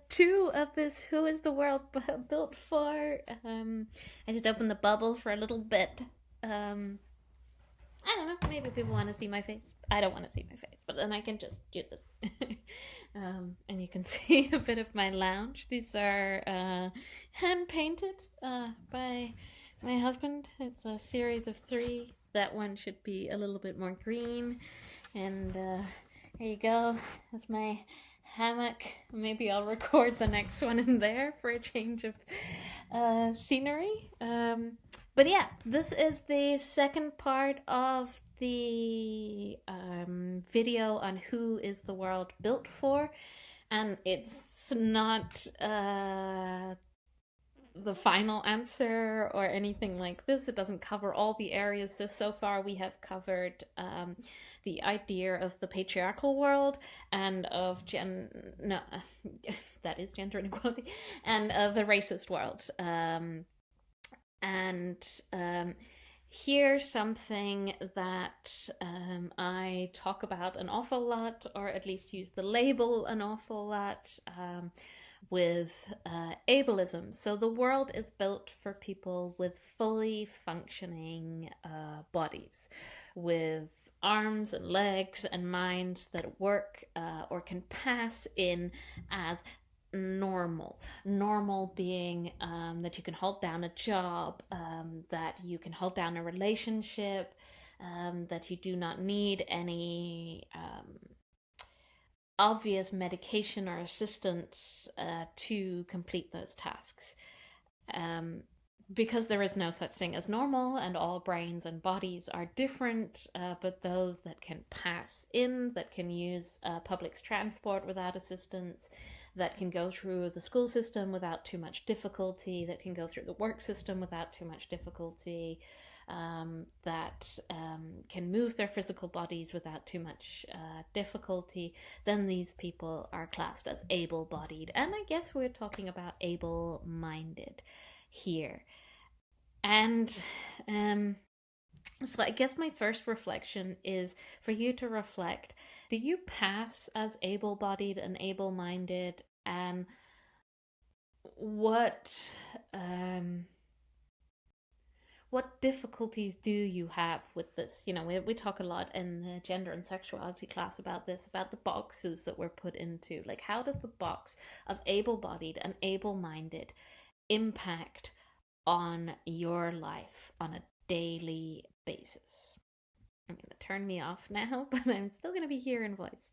two of this Who is the World Built For. I just opened the bubble for a little bit. I don't know, maybe people want to see my face. I don't want to see my face, but then I can just do this. And you can see a bit of my lounge. These are hand painted by my husband. It's a series of three. That one should be a little bit more green. And here you go. That's my hammock. Maybe I'll record the next one in there for a change of scenery. But yeah, this is the second part of the video on Who is the World Built For. And it's not the final answer or anything like this. It doesn't cover all the areas. So far we have covered the idea of the patriarchal world and of that is gender inequality, and of the racist world. Here's something that I talk about an awful lot, or at least use the label an awful lot, with ableism. So the world is built for people with fully functioning bodies, with arms and legs and minds that work or can pass in as normal being that you can hold down a job, that you can hold down a relationship, that you do not need any obvious medication or assistance to complete those tasks, because there is no such thing as normal, and all brains and bodies are different, but those that can pass in, that can use public transport without assistance, that can go through the school system without too much difficulty, that can go through the work system without too much difficulty, that can move their physical bodies without too much difficulty, then these people are classed as able-bodied. And I guess we're talking about able-minded here. And so I guess my first reflection is for you to reflect: do you pass as able-bodied and able-minded? And what difficulties do you have with this? You know, we talk a lot in the gender and sexuality class about this, about the boxes that we're put into. Like, how does the box of able-bodied and able-minded impact on your life on a daily basis? I'm going to turn me off now, but I'm still going to be here in voice.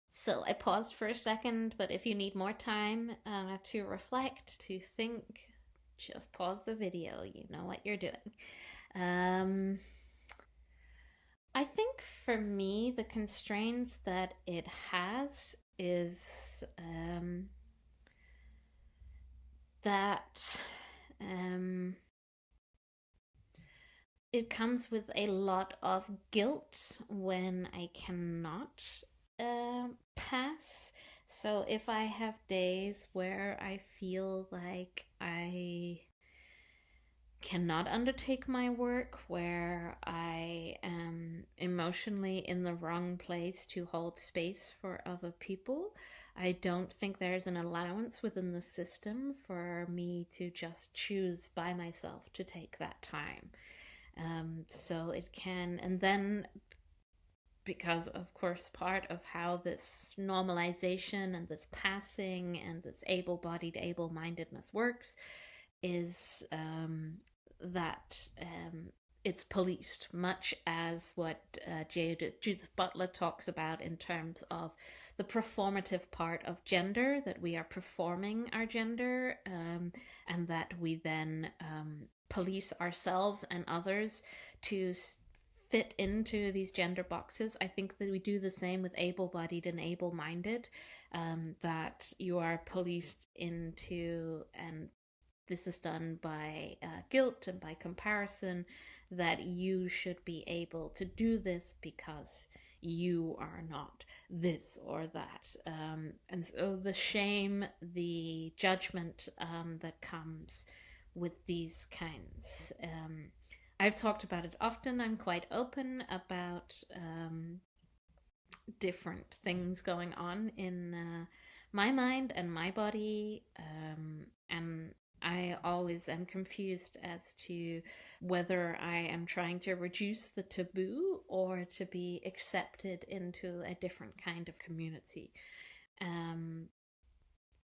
So I paused for a second, but if you need more time to reflect, to think, just pause the video. You know what you're doing. I think for me, the constraints that it has is that it comes with a lot of guilt when I cannot pass. So if I have days where I feel like I cannot undertake my work, where I am emotionally in the wrong place to hold space for other people, I don't think there's an allowance within the system for me to just choose by myself to take that time. So it can, and then because of course part of how this normalization and this passing and this able-bodied able-mindedness works is that it's policed, much as what Judith Butler talks about in terms of the performative part of gender, that we are performing our gender, and that we then police ourselves and others to fit into these gender boxes. I think that we do the same with able-bodied and able-minded, that you are policed into, and this is done by guilt and by comparison, that you should be able to do this because you are not this or that. And so the shame, the judgment that comes with these kinds. I've talked about it often. I'm quite open about different things going on in my mind and my body. And I always am confused as to whether I am trying to reduce the taboo or to be accepted into a different kind of community.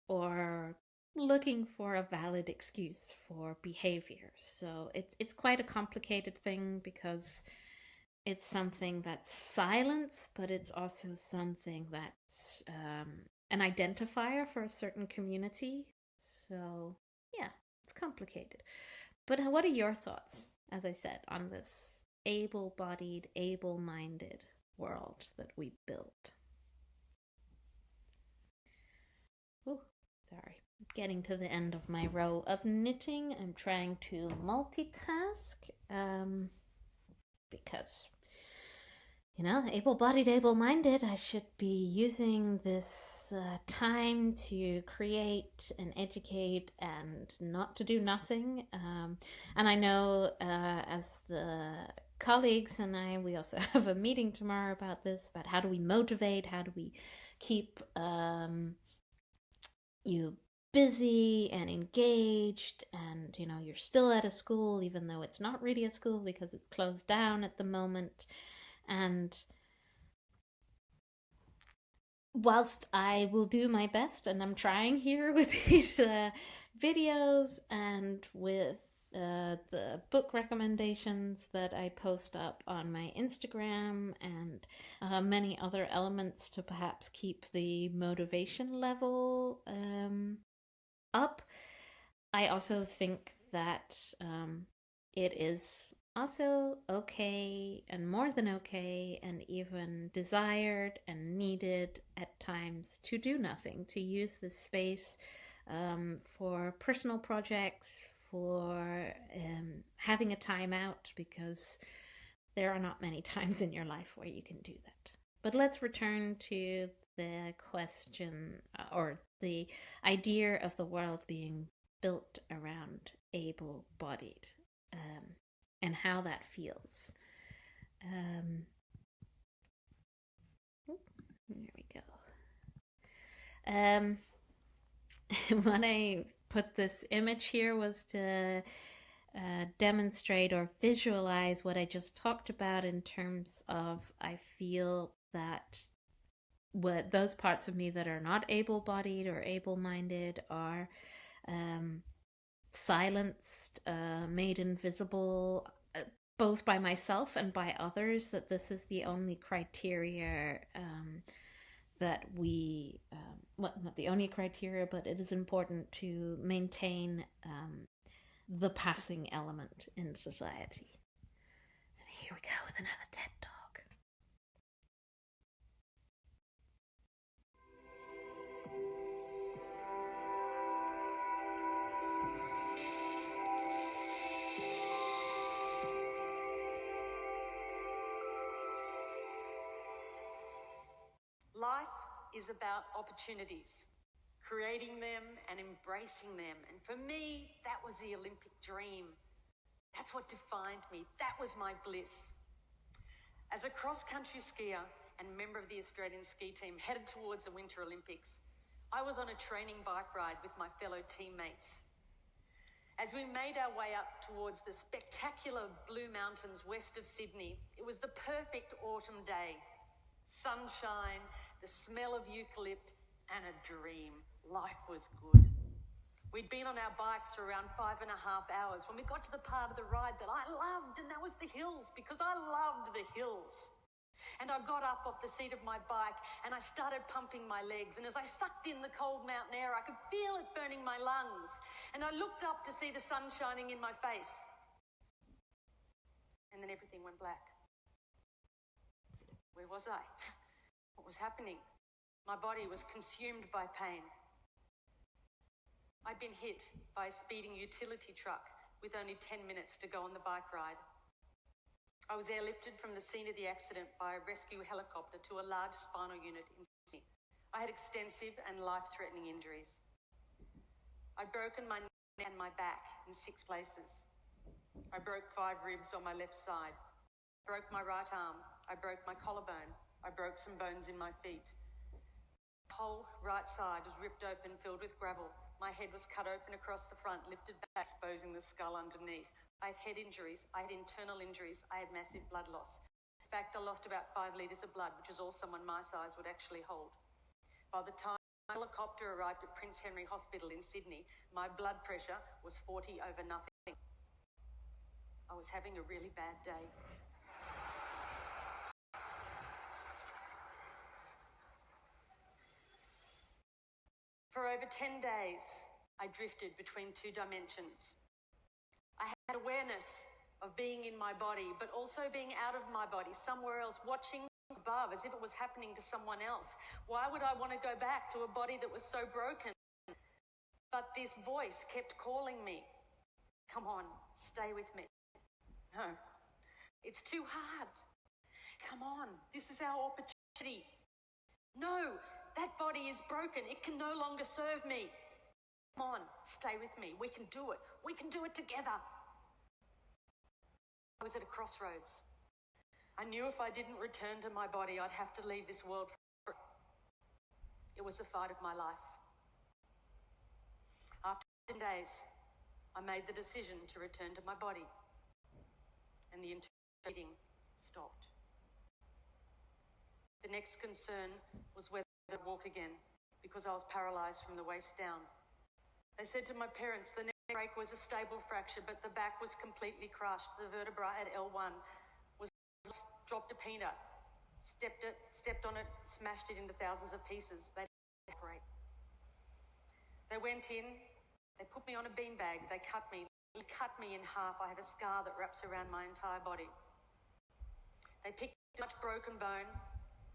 Or looking for a valid excuse for behavior. So it's quite a complicated thing because it's something that's silence, but it's also something that's an identifier for a certain community. So yeah, it's complicated. But what are your thoughts, as I said, on this able-bodied, able-minded world that we built? Oh, sorry. Getting to the end of my row of knitting. I'm trying to multitask because, able-bodied, able-minded, I should be using this time to create and educate and not to do nothing. And I know as the colleagues and we also have a meeting tomorrow about this, about how do we motivate, how do we keep you busy and engaged, and you're still at a school even though it's not really a school because it's closed down at the moment. And whilst I will do my best, and I'm trying here with these videos and with the book recommendations that I post up on my Instagram, and many other elements to perhaps keep the motivation level up, I also think that it is also okay, and more than okay, and even desired and needed at times to do nothing, to use this space for personal projects, for having a time out, because there are not many times in your life where you can do that. But let's return to the question or the idea of the world being built around able-bodied and how that feels. There we go. When I put this image here was to demonstrate or visualize what I just talked about in terms of, I feel that what those parts of me that are not able-bodied or able-minded are silenced, made invisible, both by myself and by others, that this is the only criteria that we, well, not the only criteria, but it is important to maintain the passing element in society. And here we go with another TED Talk. Life is about opportunities, creating them and embracing them. And for me, that was the Olympic dream. That's what defined me. That was my bliss. As a cross-country skier and member of the Australian ski team headed towards the Winter Olympics, I was on a training bike ride with my fellow teammates. As we made our way up towards the spectacular Blue Mountains west of Sydney, it was the perfect autumn day. Sunshine, the smell of eucalypt, and a dream. Life was good. We'd been on our bikes for around 5.5 hours when we got to the part of the ride that I loved, and that was the hills, because I loved the hills. And I got up off the seat of my bike and I started pumping my legs, and as I sucked in the cold mountain air, I could feel it burning my lungs, and I looked up to see the sun shining in my face. And then everything went black. Where was I? What was happening? My body was consumed by pain. I'd been hit by a speeding utility truck with only 10 minutes to go on the bike ride. I was airlifted from the scene of the accident by a rescue helicopter to a large spinal unit in Sydney. I had extensive and life-threatening injuries. I'd broken my neck and my back in 6 places. I broke 5 ribs on my left side. I broke my right arm. I broke my collarbone. I broke some bones in my feet. The whole right side was ripped open, filled with gravel. My head was cut open across the front, lifted back, exposing the skull underneath. I had head injuries, I had internal injuries, I had massive blood loss. In fact, I lost about 5 litres of blood, which is all someone my size would actually hold. By the time the helicopter arrived at Prince Henry Hospital in Sydney, my blood pressure was 40 over nothing. I was having a really bad day. For over 10 days, I drifted between 2 dimensions. I had awareness of being in my body, but also being out of my body, somewhere else, watching above as if it was happening to someone else. Why would I want to go back to a body that was so broken? But this voice kept calling me. Come on, stay with me. No, it's too hard. Come on, this is our opportunity. No, that body is broken. It can no longer serve me. Come on, stay with me. We can do it. We can do it together. I was at a crossroads. I knew if I didn't return to my body, I'd have to leave this world forever. It was the fight of my life. After 10 days, I made the decision to return to my body, and the bleeding stopped. The next concern was whether I could walk again, because I was paralysed from the waist down. They said to my parents the neck break was a stable fracture, but the back was completely crushed. The vertebra at L1 was dropped a peanut, stepped on it, smashed it into thousands of pieces. They didn't operate. They went in, they put me on a beanbag, they cut me in half. I have a scar that wraps around my entire body. They picked as much broken bone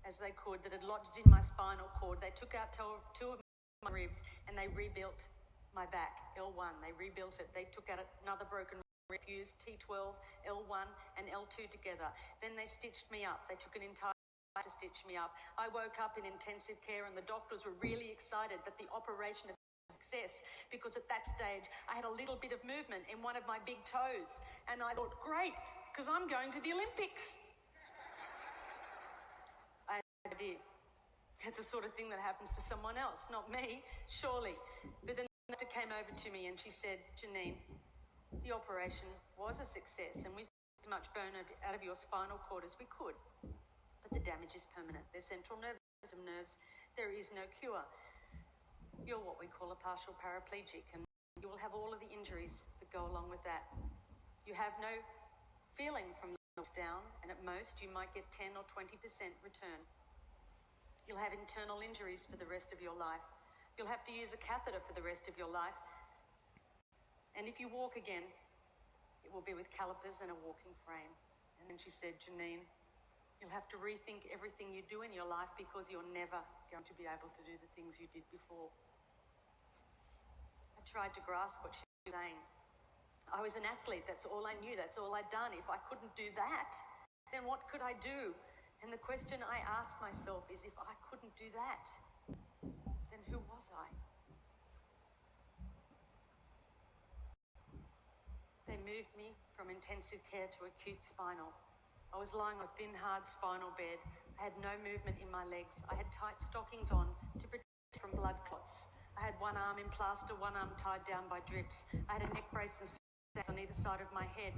as they could that had lodged in my spinal cord. They took out 2 of my ribs and they rebuilt my back, L1. They rebuilt it. They took out another broken rib, fused T12, L1 and L2 together. Then they stitched me up. They took an entire to stitch me up. I woke up in intensive care and the doctors were really excited that the operation had been a success, because at that stage I had a little bit of movement in one of my big toes. And I thought, great, because I'm going to the Olympics. I did. It's the sort of thing that happens to someone else, not me, surely. But then the doctor came over to me and she said, Janine, the operation was a success and we took as much bone out of your spinal cord as we could. But the damage is permanent. There's central nervous system nerves. There is no cure. You're what we call a partial paraplegic, and you will have all of the injuries that go along with that. You have no feeling from the nose down, and at most you might get 10 or 20% return. You'll have internal injuries for the rest of your life. You'll have to use a catheter for the rest of your life. And if you walk again, it will be with calipers and a walking frame. And then she said, Janine, you'll have to rethink everything you do in your life, because you're never going to be able to do the things you did before. I tried to grasp what she was saying. I was an athlete. That's all I knew. That's all I'd done. If I couldn't do that, then what could I do? And the question I ask myself is, if I couldn't do that, then who was I? They moved me from intensive care to acute spinal. I was lying on a thin, hard spinal bed. I had no movement in my legs. I had tight stockings on to protect from blood clots. I had one arm in plaster, one arm tied down by drips. I had a neck brace and stents on either side of my head.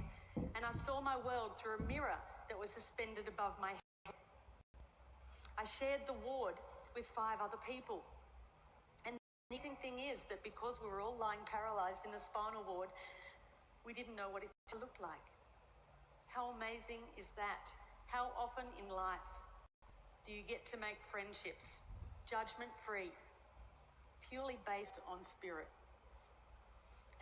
And I saw my world through a mirror that was suspended above my head. I shared the ward with 5 other people. And the amazing thing is that because we were all lying paralysed in the spinal ward, we didn't know what it looked like. How amazing is that? How often in life do you get to make friendships, judgment-free, purely based on spirit?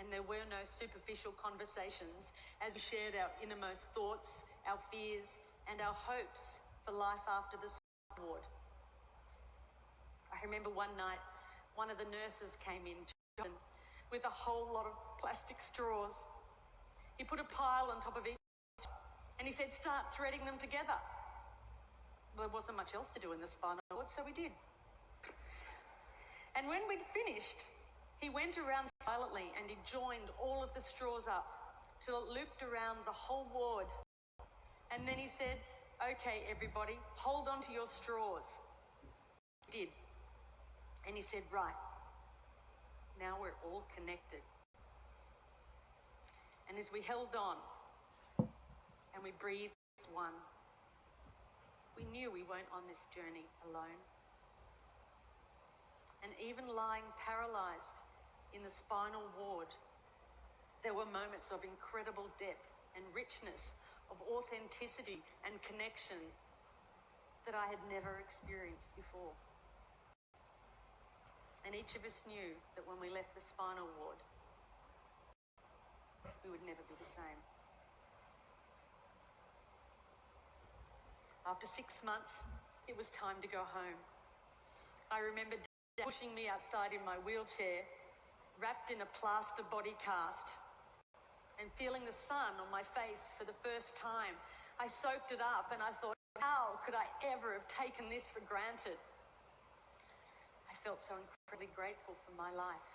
And there were no superficial conversations as we shared our innermost thoughts, our fears, and our hopes for life after the ward. I remember one night, one of the nurses came in with a whole lot of plastic straws. He put a pile on top of each, and And he said, start threading them together. Well, there wasn't much else to do in the spinal cord, so we did. And when we'd finished, he went around silently and he joined all of the straws up till it looped around the whole ward. And then he said, okay, everybody, hold on to your straws. We did. And he said, right, now we're all connected. And as we held on and we breathed one, we knew we weren't on this journey alone. And even lying paralysed in the spinal ward, there were moments of incredible depth and richness, of authenticity and connection that I had never experienced before. And each of us knew that when we left the spinal ward, we would never be the same. After 6 months, it was time to go home. I remember Dad pushing me outside in my wheelchair, wrapped in a plaster body cast, and feeling the sun on my face for the first time. I soaked it up and I thought, how could I ever have taken this for granted? I felt so incredibly grateful for my life.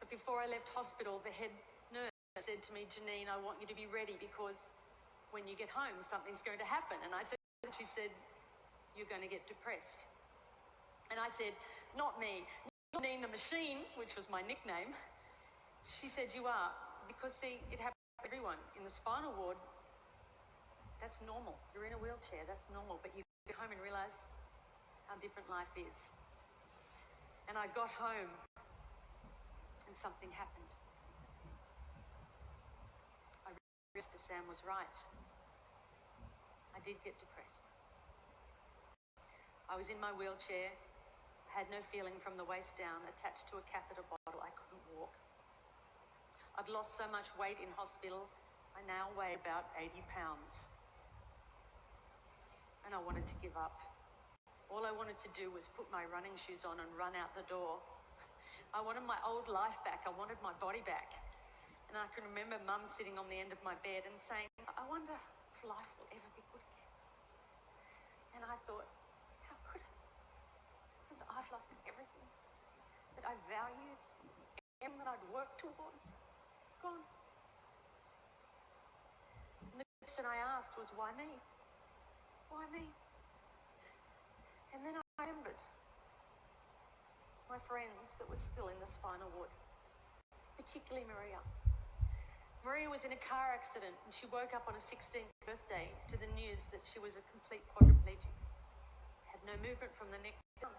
But before I left hospital, the head nurse said to me, Janine, I want you to be ready because when you get home, something's going to happen. And she said, you're going to get depressed. And I said, not me, not Janine the machine, which was my nickname. She said, you are, because see, it happens to everyone. In the spinal ward, that's normal. You're in a wheelchair, that's normal. But you get home and realise how different life is. And I got home and something happened. I realised Sam was right. I did get depressed. I was in my wheelchair, had no feeling from the waist down, attached to a catheter bottle. I couldn't walk. I'd lost so much weight in hospital, I now weigh about 80 pounds. And I wanted to give up. All I wanted to do was put my running shoes on and run out the door. I wanted my old life back. I wanted my body back. And I can remember Mum sitting on the end of my bed and saying, I wonder if life will ever be good again. And I thought, how could it? Because I've lost everything that I valued, everything that I'd worked towards, gone. And the question I asked was, why me? Why me? And then I remembered my friends that were still in the spinal ward, particularly Maria. Maria was in a car accident and she woke up on her 16th birthday to the news that she was a complete quadriplegic, had no movement from the neck down,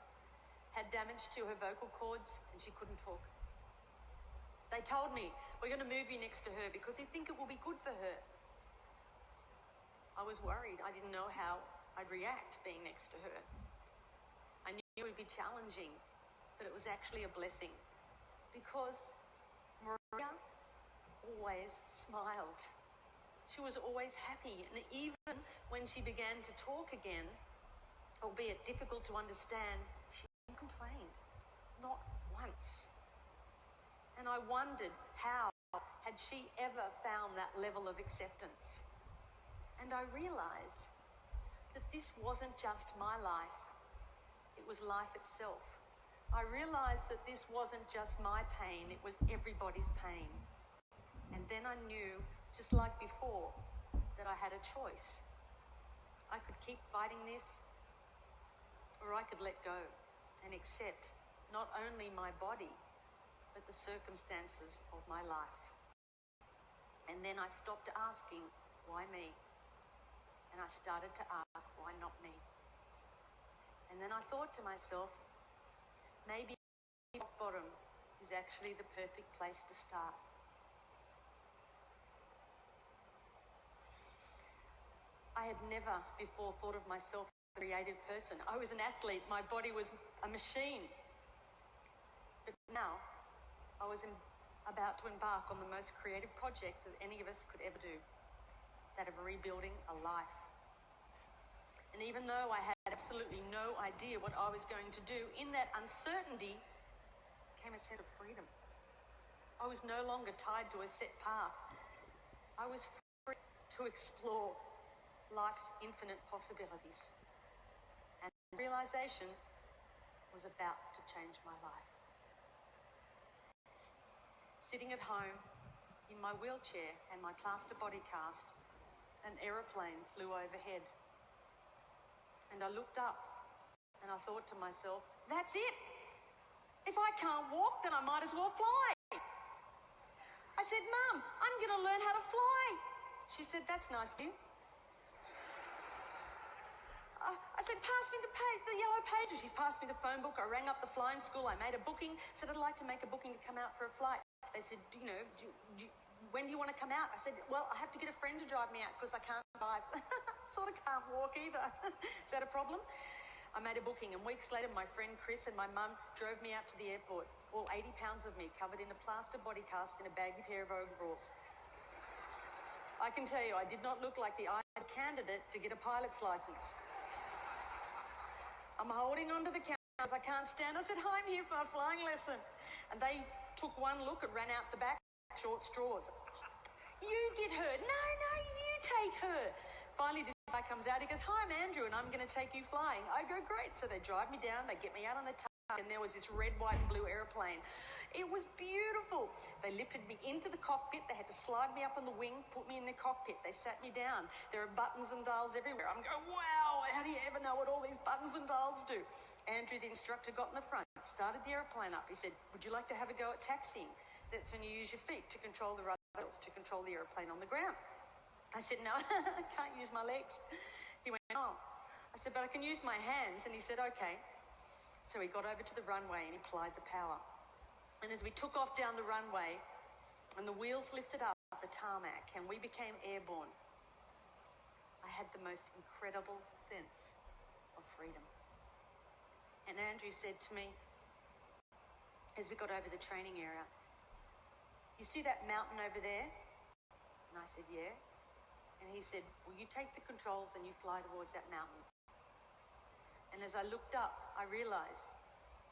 had damage to her vocal cords and she couldn't talk. They told me, we're going to move you next to her because we think it will be good for her. I was worried. I didn't know how I'd react being next to her. I knew it would be challenging, but it was actually a blessing because Maria always smiled. She was always happy, and even when she began to talk again, albeit difficult to understand, she complained, not once. And I wondered how had she ever found that level of acceptance. And I realised that this wasn't just my life, it was life itself. I realised that this wasn't just my pain, it was everybody's pain. And then I knew, just like before, that I had a choice. I could keep fighting this, or I could let go and accept not only my body, but the circumstances of my life. And then I stopped asking, why me? And I started to ask, why not me? And then I thought to myself, maybe rock bottom is actually the perfect place to start. I had never before thought of myself as a creative person. I was an athlete. My body was a machine. But now, I was about to embark on the most creative project that any of us could ever do, that of rebuilding a life. And even though I had absolutely no idea what I was going to do, in that uncertainty came a sense of freedom. I was no longer tied to a set path. I was free to to explore life's infinite possibilities. And realization was about to change my life. Sitting at home in my wheelchair and my plaster body cast, an aeroplane flew overhead. And I looked up and I thought to myself, that's it. If I can't walk, then I might as well fly. I said, Mum, I'm going to learn how to fly. She said, that's nice of you. I said, pass me the yellow pages. She's passed me the phone book. I rang up the flying school. I made a booking, said I'd like to make a booking to come out for a flight. They said, when do you want to come out? I said, well, I have to get a friend to drive me out because I can't drive. Sort of can't walk either. Is that a problem? I made a booking, and weeks later, my friend Chris and my mum drove me out to the airport, all 80 pounds of me covered in a plaster body cast in a baggy pair of overalls. I can tell you, I did not look like the ideal candidate to get a pilot's license. I'm holding onto the counter. I can't stand. I said, hi, I'm here for a flying lesson. And they took one look and ran out the back, short straws. You get her. No, you take her. Finally, this guy comes out. He goes, hi, I'm Andrew, and I'm going to take you flying. I go, great. So they drive me down. They get me out on the tuck, and there was this red, white, and blue aeroplane. It was beautiful. They lifted me into the cockpit. They had to slide me up on the wing, put me in the cockpit. They sat me down. There are buttons and dials everywhere. I'm going, wow, how do you ever know what all these buttons and dials do? Andrew, the instructor, got in the front, started the aeroplane up. He said, would you like to have a go at taxiing? That's when you use your feet to control the rudder pedals, to control the aeroplane on the ground. I said, no, I can't use my legs. He went, oh. I said, but I can use my hands. And he said, okay. So he got over to the runway and he applied the power. And as we took off down the runway and the wheels lifted up the tarmac and we became airborne, I had the most incredible sense of freedom. And Andrew said to me, as we got over the training area, you see that mountain over there? And I said, yeah. And he said, well, you take the controls and you fly towards that mountain. And as I looked up, I realized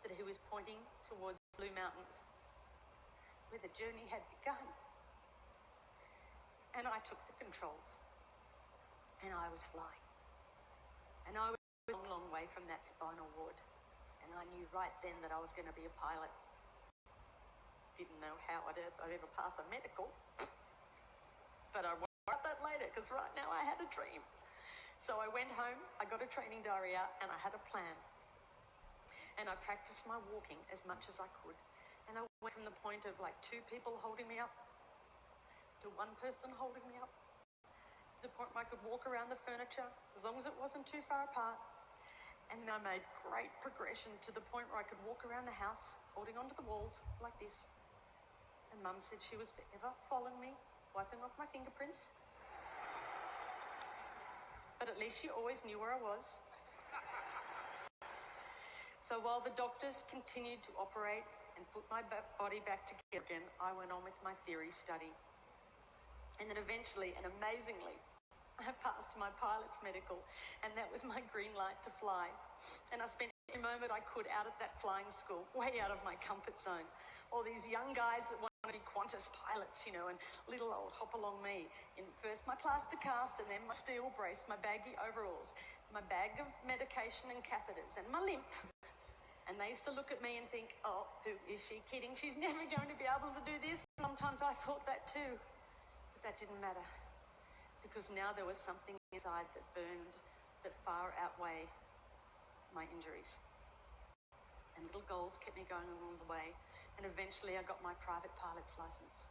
that he was pointing towards the Blue Mountains, where the journey had begun. And I took the controls, and I was flying. And I was a long, long way from that spinal ward. And I knew right then that I was going to be a pilot. Didn't know how I'd ever pass a medical. But I worried about that later, because right now I had a dream. So I went home, I got a training diary out, and I had a plan. And I practiced my walking as much as I could. And I went from the point of like 2 people holding me up to 1 person holding me up, to the point where I could walk around the furniture, as long as it wasn't too far apart. And I made great progression to the point where I could walk around the house, holding onto the walls like this. And Mum said she was forever following me, wiping off my fingerprints. But at least she always knew where I was. So while the doctors continued to operate and put my body back together again, I went on with my theory study. And then eventually, and amazingly, I passed my pilot's medical, and that was my green light to fly. And I spent every moment I could out at that flying school, way out of my comfort zone. All these young guys that want to be Qantas pilots, and little old hop-along me. In first my plaster cast, and then my steel brace, my baggy overalls, my bag of medication and catheters, and my limp. And they used to look at me and think, oh, who is she kidding? She's never going to be able to do this. Sometimes I thought that too. But that didn't matter. Because now there was something inside that burned that far outweighed my injuries. And little goals kept me going along the way. And eventually I got my private pilot's license.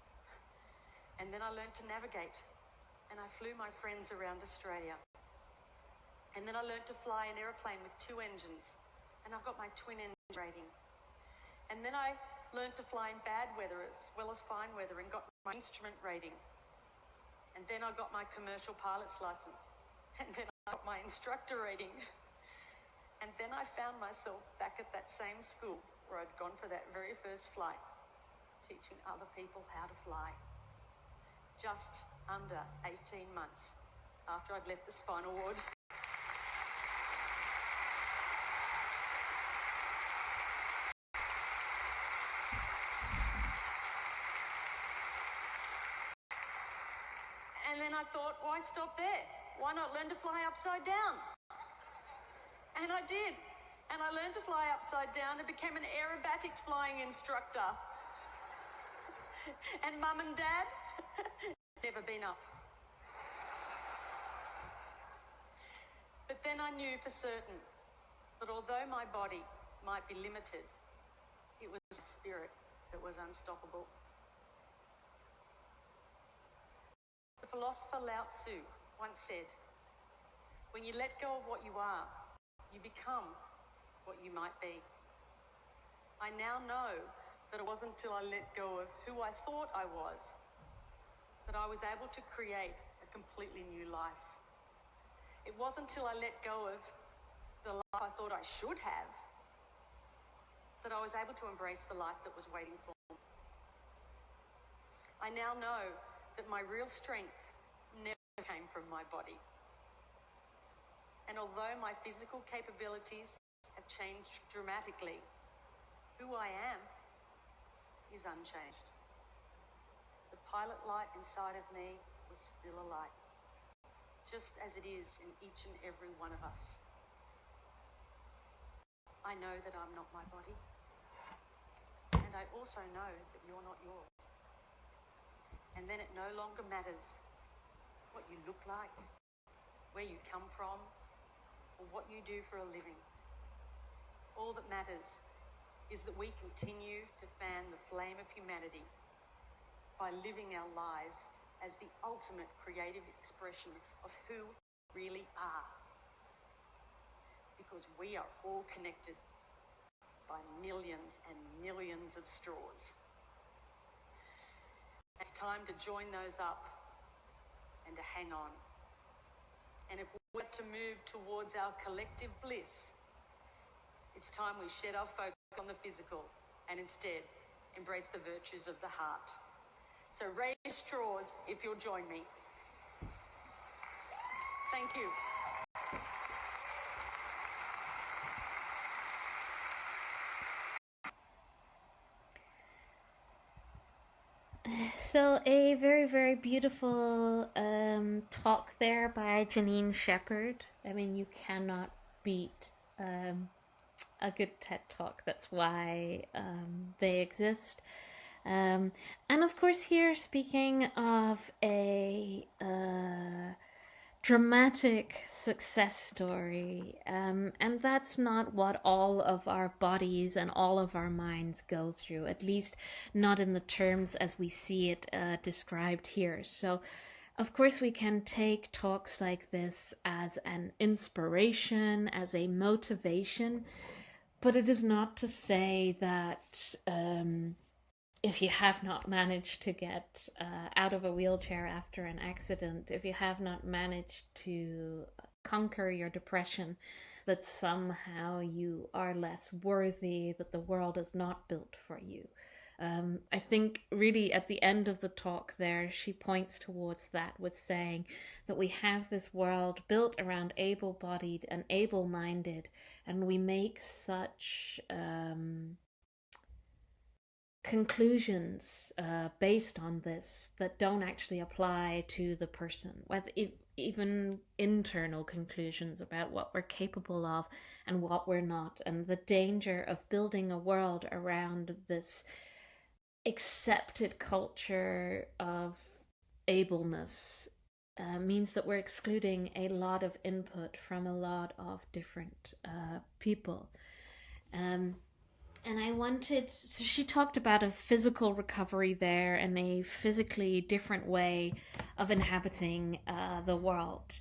And then I learned to navigate. And I flew my friends around Australia. And then I learned to fly an aeroplane with 2 engines. And I got my twin engine rating. And then I learned to fly in bad weather as well as fine weather and got my instrument rating. And then I got my commercial pilot's license. And then I got my instructor rating. And then I found myself back at that same school where I'd gone for that very first flight, teaching other people how to fly. Just under 18 months after I'd left the spinal ward. And then I I thought, why stop there? Why not learn to fly upside down? And I did. And I learned to fly upside down and became an aerobatics flying instructor. And Mum and Dad, never been up. But then I knew for certain that although my body might be limited, it was the spirit that was unstoppable. The philosopher Lao Tzu once said, when you let go of what you are, you become what you might be. I now know that it wasn't until I let go of who I thought I was that I was able to create a completely new life. It wasn't until I let go of the life I thought I should have that I was able to embrace the life that was waiting for me. I now know that my real strength never came from my body. And although my physical capabilities have changed dramatically, who I am is unchanged. The pilot light inside of me was still alight, just as it is in each and every one of us. I know that I'm not my body, and I also know that you're not yours. And then it no longer matters what you look like, where you come from, or what you do for a living. All that matters is that we continue to fan the flame of humanity by living our lives as the ultimate creative expression of who we really are. Because we are all connected by millions and millions of straws. It's time to join those up and to hang on. And if we're to move towards our collective bliss, it's time we shed our focus on the physical and instead embrace the virtues of the heart. So raise your straws if you'll join me. Thank you. So a very, very beautiful talk there by Janine Shepherd. I mean, you cannot beat a good TED Talk. That's why they exist. And of course here, speaking of a dramatic success story, and that's not what all of our bodies and all of our minds go through, at least not in the terms as we see it described here. So of course we can take talks like this as an inspiration, as a motivation, but it is not to say that if you have not managed to get out of a wheelchair after an accident, if you have not managed to conquer your depression, that somehow you are less worthy, that the world is not built for you. I think really at the end of the talk there, she points towards that with saying that we have this world built around able-bodied and able-minded, and we make such conclusions based on this that don't actually apply to the person, whether even internal conclusions about what we're capable of and what we're not, and the danger of building a world around this accepted culture of ableness means that we're excluding a lot of input from a lot of different people. And I wanted, so she talked about a physical recovery there and a physically different way of inhabiting the world.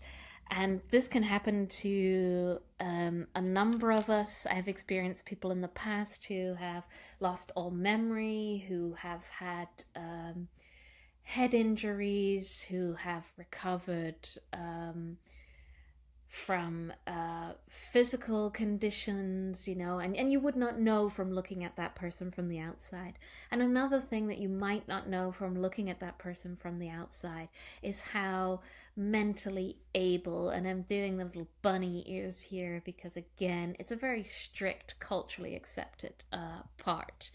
And this can happen to a number of us. I've experienced people in the past who have lost all memory, who have had head injuries, who have recovered from physical conditions, you know, and you would not know from looking at that person from the outside. And another thing that you might not know from looking at that person from the outside is how mentally able, and I'm doing the little bunny ears here because again, it's a very strict, culturally accepted part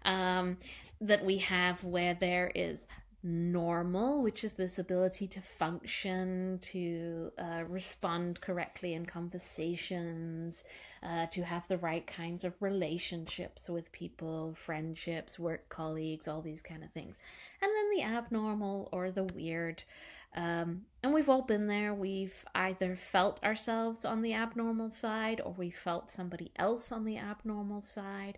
that we have, where there is normal, which is this ability to function, to respond correctly in conversations, to have the right kinds of relationships with people, friendships, work colleagues, all these kind of things. And then the abnormal or the weird. And we've all been there. We've either felt ourselves on the abnormal side or we felt somebody else on the abnormal side.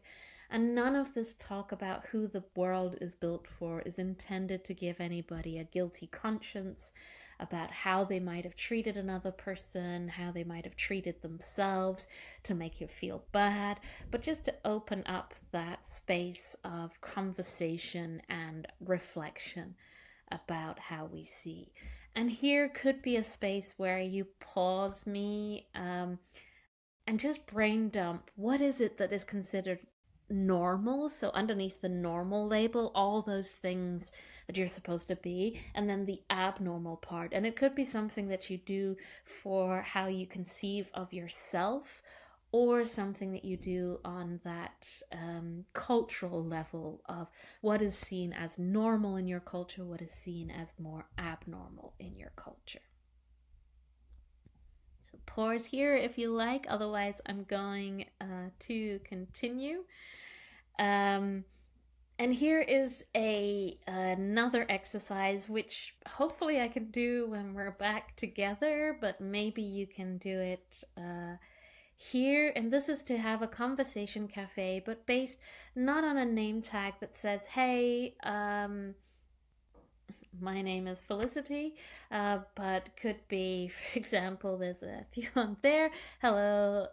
And none of this talk about who the world is built for is intended to give anybody a guilty conscience about how they might have treated another person, how they might have treated themselves, to make you feel bad, but just to open up that space of conversation and reflection about how we see. And here could be a space where you pause me and just brain dump, what is it that is considered normal? So underneath the normal label, all those things that you're supposed to be, and then the abnormal part. And it could be something that you do for how you conceive of yourself, or something that you do on that cultural level of what is seen as normal in your culture, what is seen as more abnormal in your culture. So pause here if you like, otherwise I'm going to continue. And here is another exercise which hopefully I can do when we're back together, but maybe you can do it here. And this is to have a conversation cafe, but based not on a name tag that says, hey, my name is Felicity, but could be, for example, there's a few on there. Hello,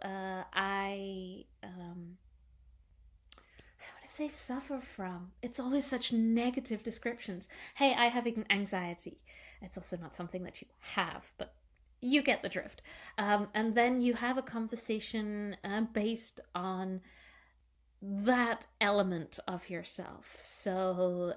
say suffer from. It's always such negative descriptions. Hey, I have anxiety. It's also not something that you have, but you get the drift. And then you have a conversation based on that element of yourself. So,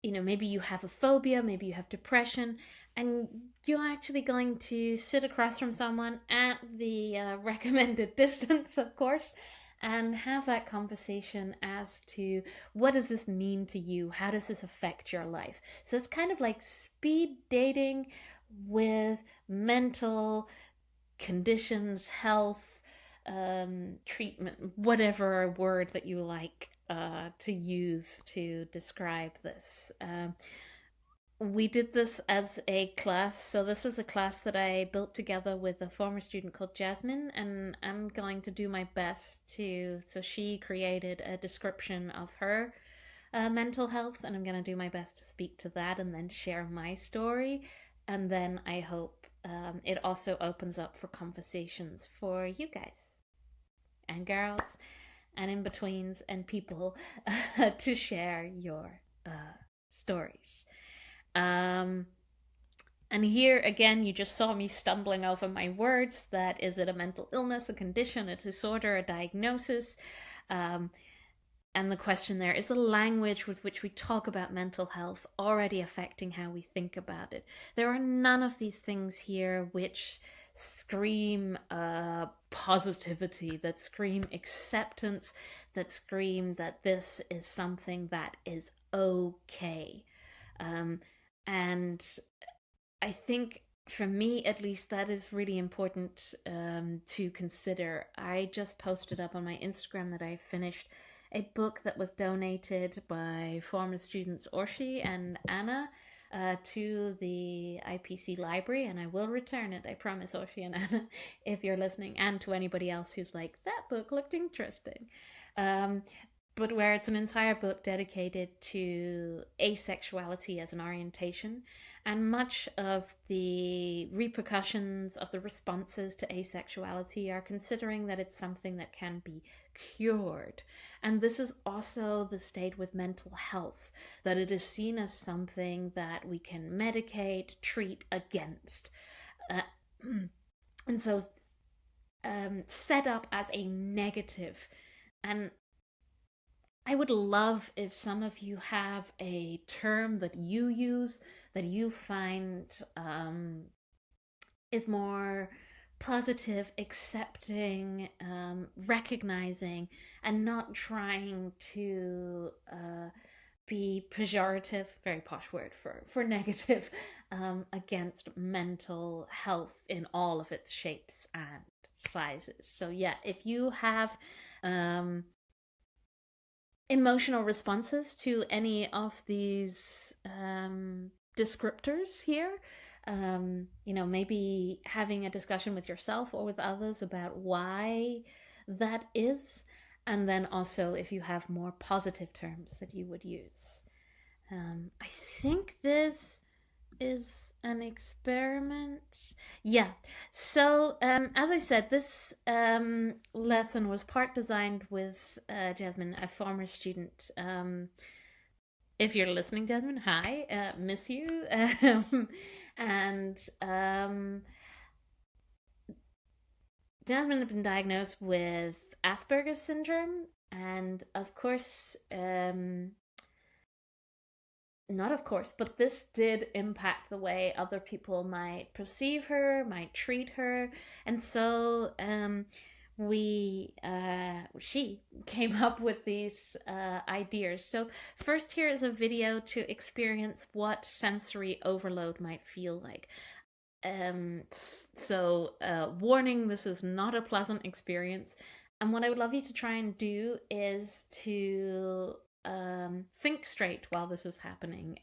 maybe you have a phobia, maybe you have depression, and you're actually going to sit across from someone at the recommended distance, of course, and have that conversation as to what does this mean to you? How does this affect your life? So it's kind of like speed dating with mental conditions, health, treatment, whatever word that you like to use to describe this. We did this as a class, so this is a class that I built together with a former student called Jasmine, and I'm going to do my best so she created a description of her mental health, and I'm going to do my best to speak to that and then share my story, and then I hope it also opens up for conversations for you guys and girls and in-betweens and people to share your stories. And here again, you just saw me stumbling over my words. That is it a mental illness, a condition, a disorder, a diagnosis? And the question there is the language with which we talk about mental health already affecting how we think about it. There are none of these things here which scream positivity, that scream acceptance, that scream that this is something that is okay. And I think for me, at least, that is really important to consider. I just posted up on my Instagram that I finished a book that was donated by former students Orshi and Anna to the IPC library, and I will return it, I promise, Orshi and Anna, if you're listening, and to anybody else who's like, that book looked interesting. But where it's an entire book dedicated to asexuality as an orientation, and much of the repercussions of the responses to asexuality are considering that it's something that can be cured. And this is also the state with mental health, that it is seen as something that we can medicate, treat against. And so set up as a negative. And I would love if some of you have a term that you use that you find is more positive, accepting, recognizing, and not trying to be pejorative, very posh word for negative, against mental health in all of its shapes and sizes. So yeah, if you have emotional responses to any of these descriptors here, maybe having a discussion with yourself or with others about why that is, and then also if you have more positive terms that you would use. I think this is an experiment. Yeah. So, as I said, this lesson was part designed with Jasmine, a former student. If you're listening, Jasmine, hi, miss you. And Jasmine had been diagnosed with Asperger's syndrome, and of course, not of course, but this did impact the way other people might perceive her, might treat her, and so she came up with these ideas. So first, here is a video to experience what sensory overload might feel like. Warning, this is not a pleasant experience. And what I would love you to try and do is to think straight while this is happening.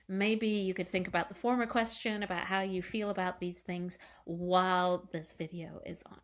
Maybe you could think about the former question, about how you feel about these things while this video is on.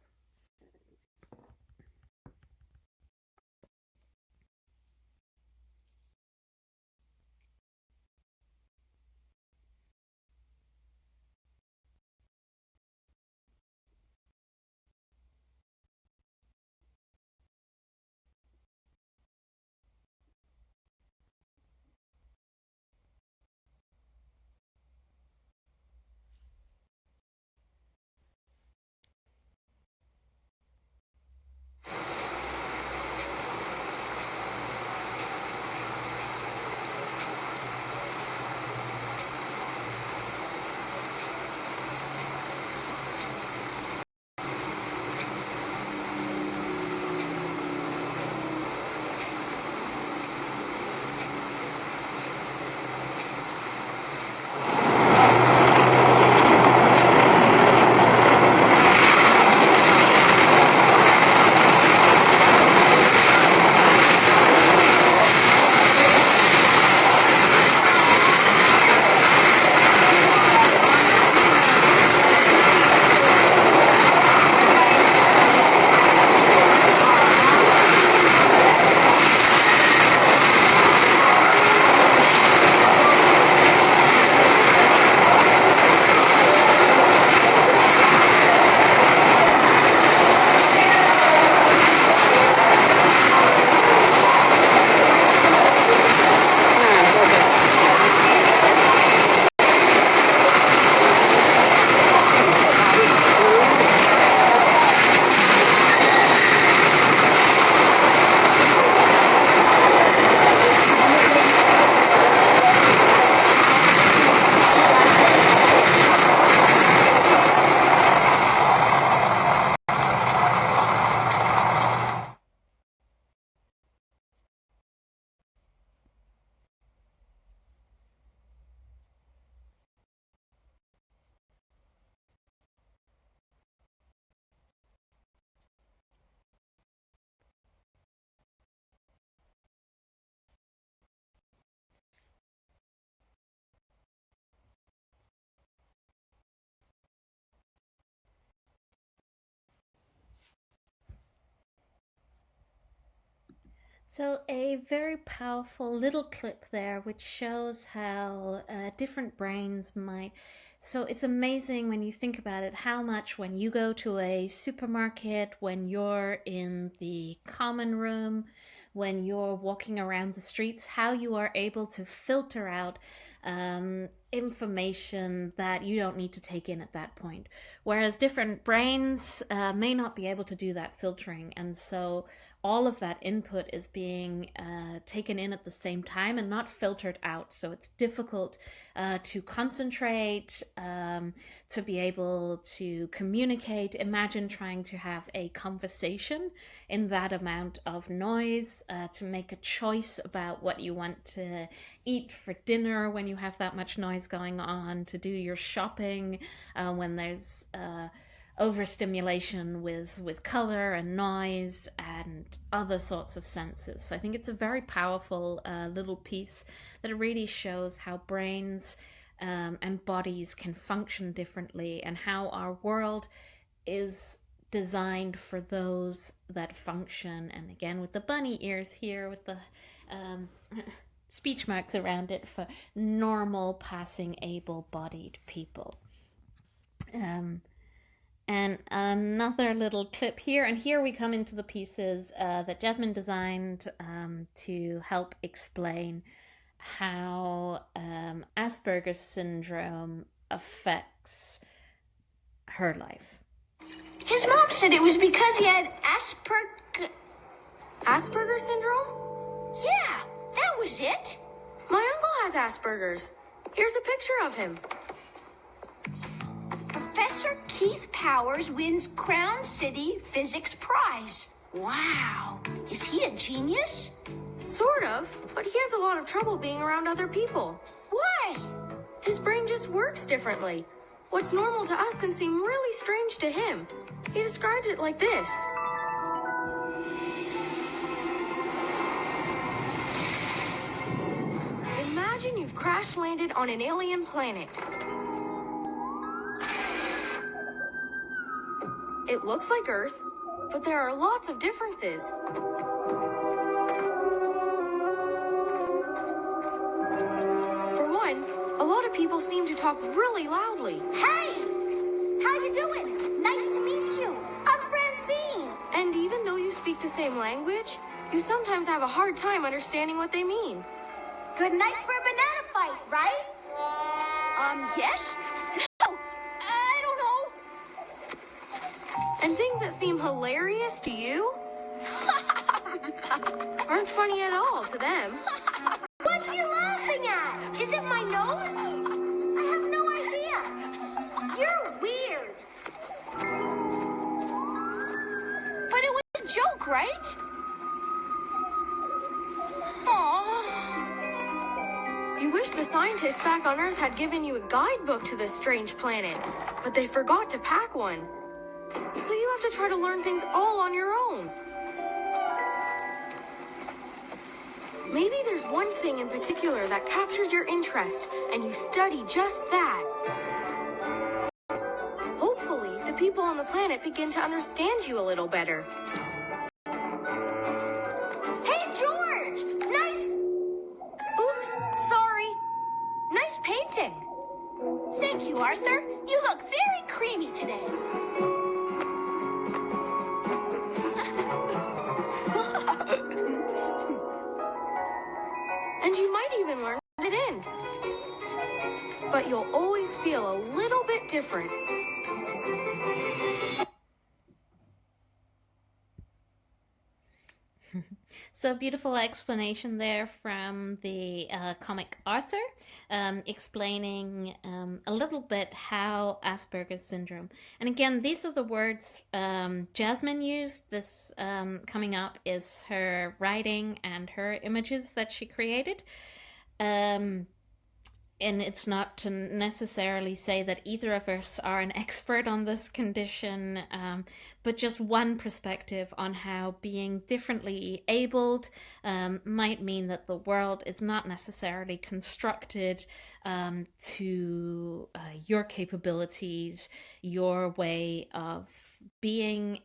So, a very powerful little clip there, which shows how different brains might. So, it's amazing when you think about it how much when you go to a supermarket, when you're in the common room, when you're walking around the streets, how you are able to filter out information that you don't need to take in at that point. Whereas different brains may not be able to do that filtering. And so all of that input is being taken in at the same time and not filtered out. So it's difficult to concentrate, to be able to communicate. Imagine trying to have a conversation in that amount of noise, to make a choice about what you want to eat for dinner when you have that much noise going on, to do your shopping when there's overstimulation with color and noise and other sorts of senses. So I think it's a very powerful little piece that really shows how brains and bodies can function differently, and how our world is designed for those that function. And again, with the bunny ears here, with the speech marks around it, for normal passing able-bodied people. And another little clip here, and here we come into the pieces that Jasmine designed to help explain how Asperger's syndrome affects her life. His mom said it was because he had Asperger's syndrome? Yeah, that was it. My uncle has Asperger's. Here's a picture of him. Professor Keith Powers wins Crown City Physics Prize. Wow. Is he a genius? Sort of, but he has a lot of trouble being around other people. Why? His brain just works differently. What's normal to us can seem really strange to him. He described it like this. Imagine you've crash landed on an alien planet. It looks like Earth, but there are lots of differences. For one, a lot of people seem to talk really loudly. Hey! How you doing? Nice to meet you. I'm Francine. And even though you speak the same language, you sometimes have a hard time understanding what they mean. Good night for a banana fight, right? Yes? No, I don't know. And things that seem hilarious to you aren't funny at all to them. What's he laughing at? Is it my nose? I have no idea. You're weird. But it was a joke, right? Aww. You wish the scientists back on Earth had given you a guidebook to this strange planet, but they forgot to pack one. So you have to try to learn things all on your own. Maybe there's one thing in particular that captures your interest, and you study just that. Hopefully, the people on the planet begin to understand you a little better. Hey, George! Nice... Oops, sorry. Nice painting. Thank you, Arthur. You look very creamy today. And you might even learn it in. But you'll always feel a little bit different. So beautiful explanation there from the comic Arthur, explaining a little bit how Asperger's syndrome. And again, these are the words Jasmine used. This coming up is her writing and her images that she created. And it's not to necessarily say that either of us are an expert on this condition, but just one perspective on how being differently abled might mean that the world is not necessarily constructed to your capabilities, your way of being,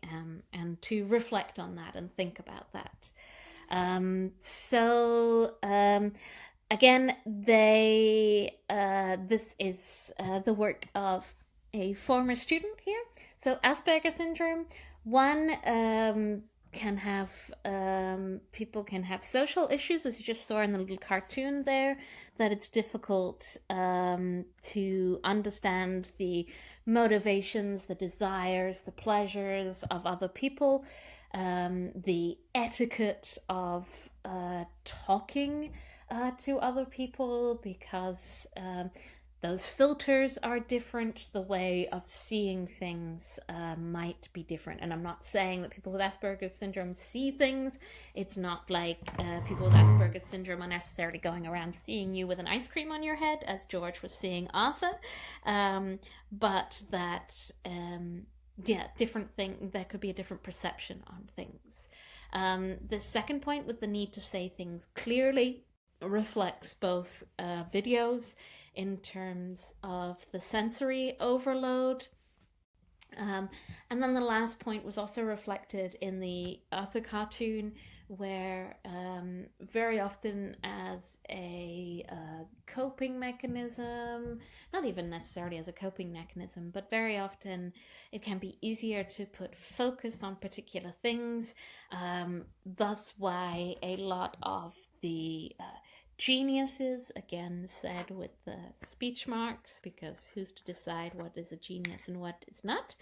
and to reflect on that and think about that. Again, this is the work of a former student here. So Asperger's syndrome, one can have people can have social issues, as you just saw in the little cartoon there, that it's difficult to understand the motivations, the desires, the pleasures of other people, the etiquette of talking to other people, because those filters are different. The way of seeing things might be different. And I'm not saying that people with Asperger's syndrome see things. It's not like people with Asperger's syndrome are necessarily going around seeing you with an ice cream on your head, as George was seeing Arthur. But that, different thing. There could be a different perception on things. The second point, with the need to say things clearly, reflects both videos in terms of the sensory overload. And then the last point was also reflected in the Arthur cartoon, where very often as a coping mechanism, not even necessarily as a coping mechanism, but very often it can be easier to put focus on particular things. Thus why a lot of the geniuses, again said with the speech marks, because who's to decide what is a genius and what is not,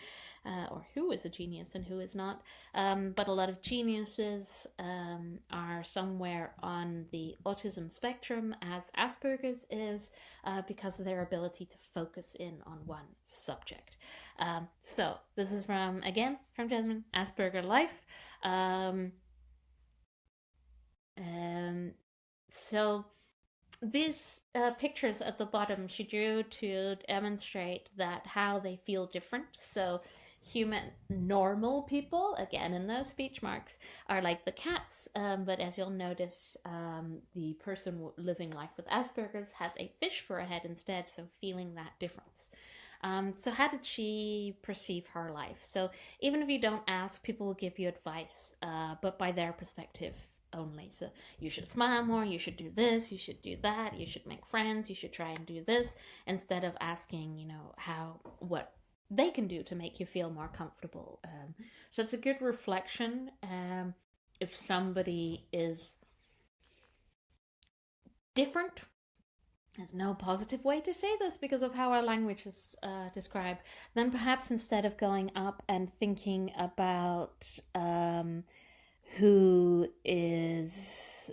or who is a genius and who is not, but a lot of geniuses are somewhere on the autism spectrum, as Asperger's is, because of their ability to focus in on one subject. So this is from Jasmine, Asperger Life. So these pictures at the bottom she drew to demonstrate that how they feel different. So human normal people, again in those speech marks, are like the cats, but as you'll notice, the person living life with Asperger's has a fish for a head instead, so feeling that difference. So how did she perceive her life? So even if you don't ask, people will give you advice, but by their perspective only. So you should smile more, you should do this, you should do that, you should make friends, you should try and do this, instead of asking, what they can do to make you feel more comfortable. So it's a good reflection. If somebody is different, there's no positive way to say this because of how our language is described, then perhaps instead of going up and thinking about who is,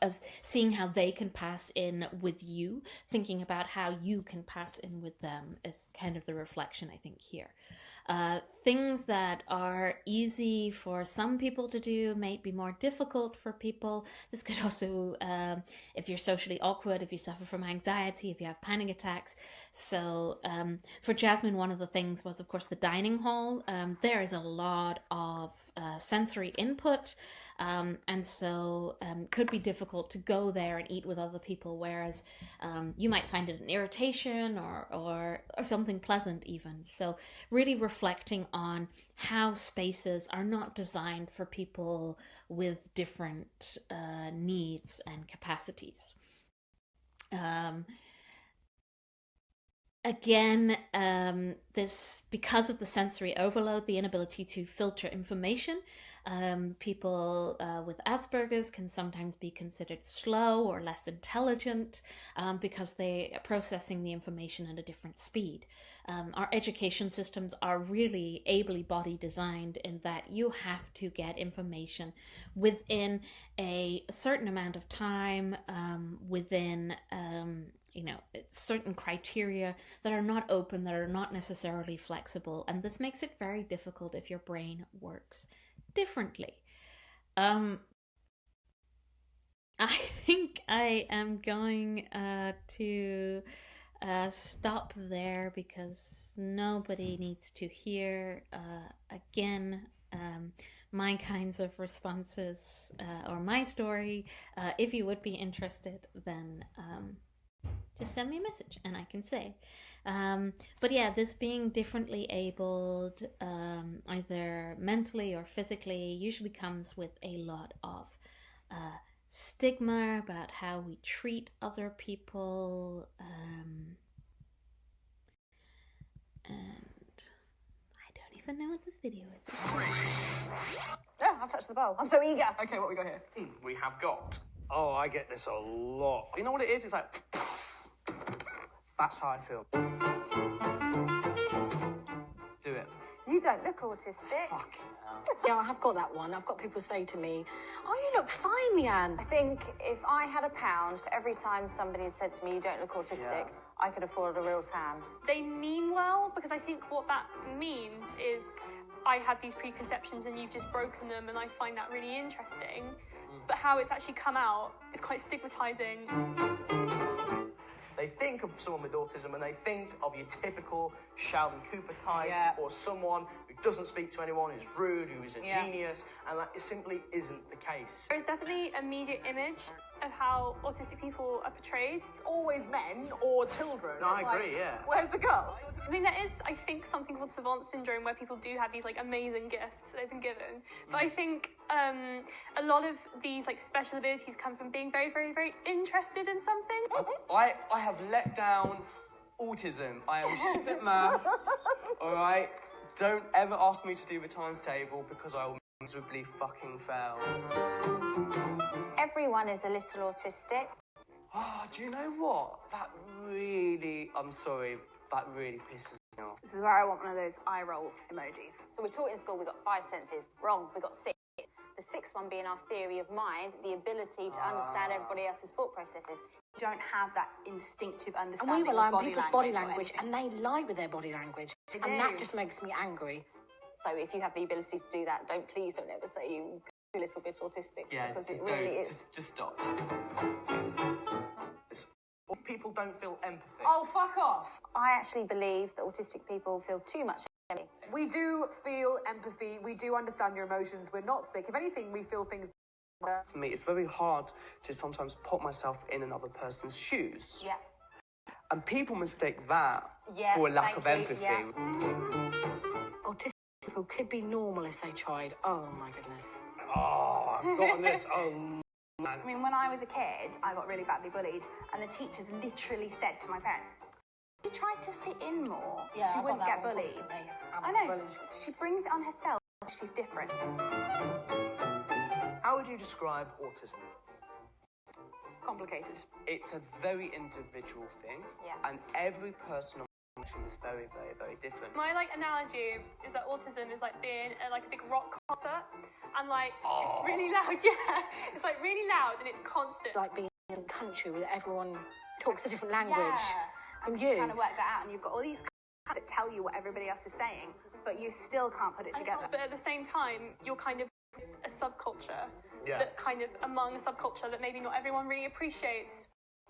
of seeing how they can pass in with you, thinking about how you can pass in with them is kind of the reflection, I think, here. Things that are easy for some people to do might be more difficult for people. This could also, if you're socially awkward, if you suffer from anxiety, if you have panic attacks. So for Jasmine, one of the things was, of course, the dining hall. There is a lot of sensory input. And so could be difficult to go there and eat with other people, whereas you might find it an irritation or something pleasant even. So really reflecting on how spaces are not designed for people with different needs and capacities. Again, this, because of the sensory overload, the inability to filter information, people with Asperger's can sometimes be considered slow or less intelligent because they are processing the information at a different speed. Our education systems are really ably body designed in that you have to get information within a certain amount of time, within certain criteria that are not open, that are not necessarily flexible, and this makes it very difficult if your brain works differently. I think I am going to stop there because nobody needs to hear again my kinds of responses or my story. If you would be interested, then just send me a message and I can say. But yeah, this being differently abled, either mentally or physically, usually comes with a lot of stigma about how we treat other people, and I don't even know what this video is. Yeah, I've touched the bowl. I'm so eager. Okay, what we got here? We have got. Oh, I get this a lot. You know what it is? It's like. That's how I feel. Do it. You don't look autistic. Fucking hell. Yeah, I have got that one. I've got people say to me, "Oh, you look fine, Leanne." I think if I had £1 for every time somebody had said to me, you don't look autistic, I could afford a real tan. They mean well, because I think what that means is I had these preconceptions and you've just broken them, and I find that really interesting. But how it's actually come out is quite stigmatizing. They think of someone with autism and they think of your typical Sheldon Cooper type, or someone who doesn't speak to anyone, who's rude, who is a genius, and that simply isn't the case. There's definitely an immediate image of how autistic people are portrayed. It's always men or children. No, I agree, yeah. Where's the girls? I mean, there is, I think, something called savant syndrome where people do have these like amazing gifts they've been given. But I think a lot of these like special abilities come from being very, very, very interested in something. I have let down autism. I am shit at maths. All right. Don't ever ask me to do the times table because I will miserably fucking fail. Everyone is a little autistic. Oh, do you know what? That really, I'm sorry, that really pisses me off. This is where I want one of those eye roll emojis. So we're taught in school we've got 5 senses. Wrong, we've got 6. The 6th one being our theory of mind, the ability to understand everybody else's thought processes. You don't have that instinctive And understanding we rely of on body people's language body language, and they lie with their body language. And that just makes me angry. So if you have the ability to do that, please don't ever say you a little bit autistic. Yeah, because just it really don't. is. Just stop. People don't feel empathy. Oh, fuck off. I actually believe that autistic people feel too much empathy. We do feel empathy. We do understand your emotions. We're not thick. If anything, we feel things. For me, it's very hard to sometimes put myself in another person's shoes. Yeah. And people mistake that Yeah, for a lack of thank you, empathy. yeah. Autistic people could be normal if they tried. Oh my goodness. Oh, I've gotten this. Oh, man. I mean, when I was a kid, I got really badly bullied, and the teachers literally said to my parents, "She tried to fit in more. Yeah, she I got wouldn't that get one bullied." constantly. I know. She brings it on herself. She's different. How would you describe autism? Complicated. It's a very individual thing, Yeah. and every person is very, very, very different. My like analogy is that autism is like being at like a big rock concert, and like it's really loud. Yeah, it's like really loud and it's constant. Like being in a country where everyone talks a different language from I'm just you. trying to work that out, and you've got all these that tell you what everybody else is saying, but you still can't put it together. But at the same time, you're kind of a subculture that kind of among a subculture that maybe not everyone really appreciates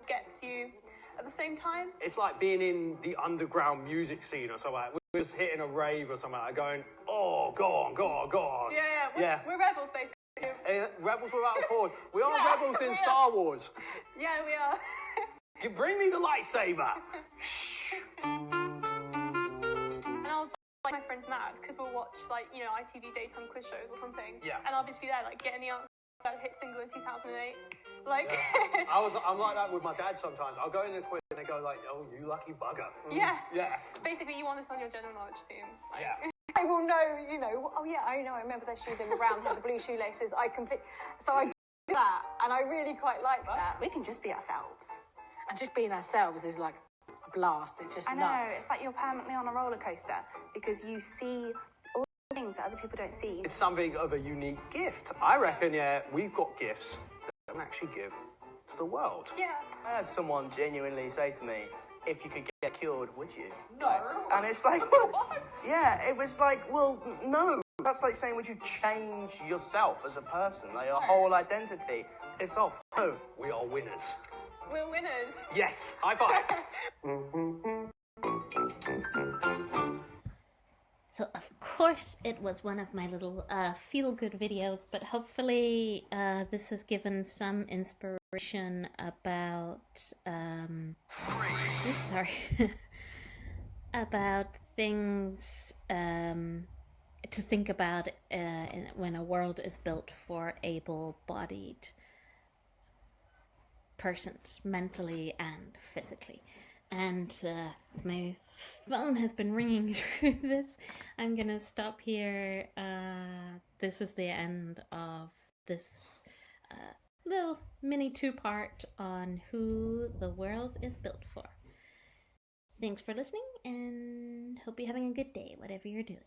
gets you at the same time. It's like being in the underground music scene or something like that. We're just hitting a rave or something like that, going, oh, go on, go on, go on. Yeah, we're rebels basically. Rebels without a cause. We are rebels in we Star Wars. Yeah, we are. You bring me the lightsaber. And I'll like my friends mad because we'll watch like, you know, ITV daytime quiz shows or something. Yeah. And I'll just be there like getting the answer to that hit single in 2008. Like I'm like that with my dad sometimes. I'll go in the quiz and they go like, oh, you lucky bugger. Yeah. Yeah. Basically you want this on your general knowledge team. Like, Yeah. I will know, you know, oh yeah, I know, I remember those shoes in the brown had the blue shoelaces. So I do that, and I really quite like that. We can just be ourselves. And just being ourselves is like a blast. It's just I know, nuts. it's like you're permanently on a roller coaster because you see all the things that other people don't see. It's something of a unique gift. I reckon, yeah, we've got gifts that we can actually give to the world. yeah. I had someone genuinely say to me, if you could get cured, would you? No. And it's like, what? Yeah, it was like, well, no. That's like saying, would you change yourself as a person, like your whole identity? Piss off. No. We are winners. We're winners. Yes, high five. So of course it was one of my little feel-good videos, but hopefully this has given some inspiration about about things to think about when a world is built for able-bodied persons, mentally and physically. And my phone has been ringing through this. I'm gonna stop here. This is the end of this little mini 2-part on who the world is built for. Thanks for listening, and hope you're having a good day, whatever you're doing.